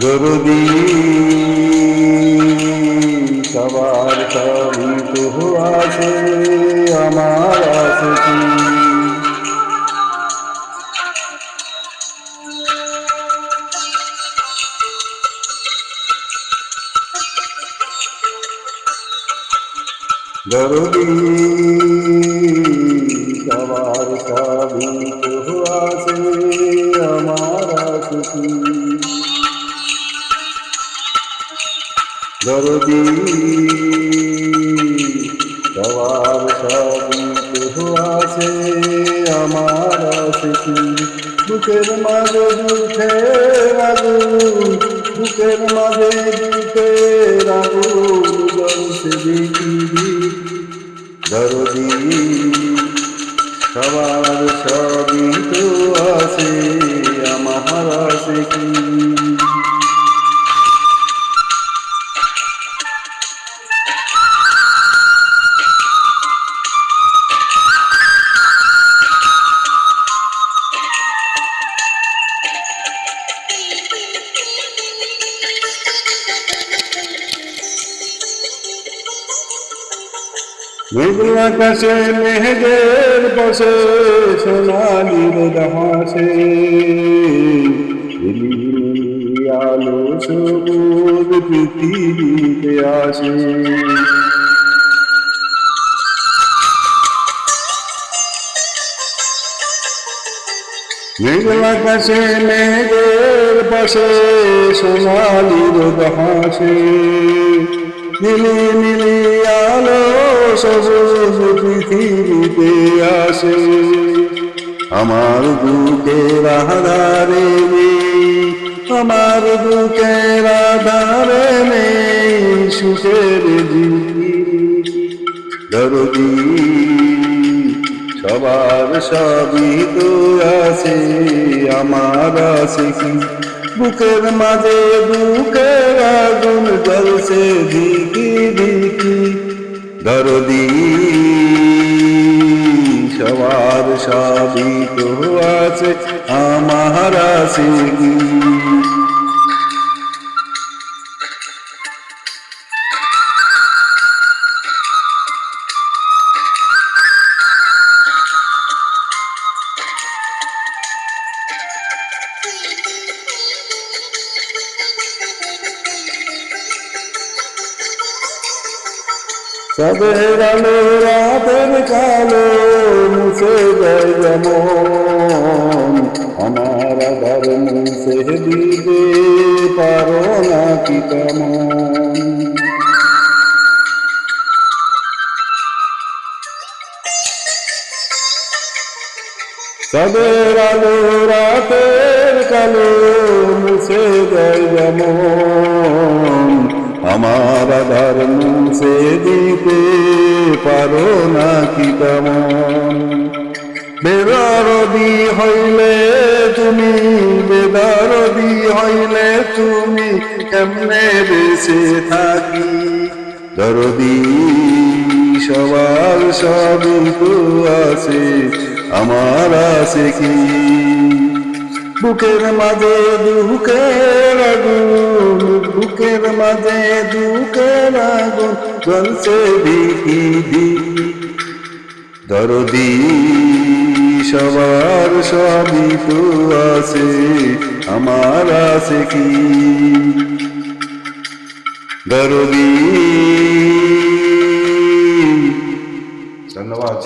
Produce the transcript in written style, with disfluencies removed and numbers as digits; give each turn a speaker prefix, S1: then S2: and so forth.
S1: দরদী সবার সবই তো আছে, আমার আছে কি? দরদী সবার সবই তো আছে, আমার আছে কি? দরদী সবার সবই তো আছে, আমার আছে কি? বুকের মাঝে দুঃখের আগুন, বুকের মাঝে দুঃখের আগুন জ্বলছে দেখি। দরদী সবার সবই তো আছে, আমার আছে কি? মেঘলা আকাশে মেঘের পাশে সোনালি রোদ হাসে, আলো সবুজ পৃথিবীতে আসে। মেঘলা আকাশে মেঘের পাশে সোনালি রোদ হাসে, নীলি নীলি আলো সবুজ পৃথিবীতে আসে। আমার বুকের আধারে নেই, আমার বুকের আধারে নেই সুখের ঝিলমিল। দরদী সবার সবই তো আছে, আমার আছে কি? বুকের মাঝে বুকের আগুন জ্বলছে দিকি দিকি। দরদী সবার সবই তো আছে, আমার আছে কি? সবের আলো রাতের কালো মুছে যায় যেমন, আমার আধার মুছে দিতে পারো না কি তেমন? সবের আলো রাতের কালো মুছে যায় যেমন, আমার আধার মুছে দিতে পারো না কি তেমন? বেদরদী হইলে তুমি, বেদরদী হইলে তুমি কেমনে বেঁচে থাকি? দরদী সবার সবই তো আছে, আমার আছে কি? বুকের মাঝে দুঃখের আগুন, বুকের মাঝে দুঃখের আগুন জ্বলছে দিকি দিকি। দরদী সবার সবই তো আছে, আমার আছে কি? দরদী। ধন্যবাদ।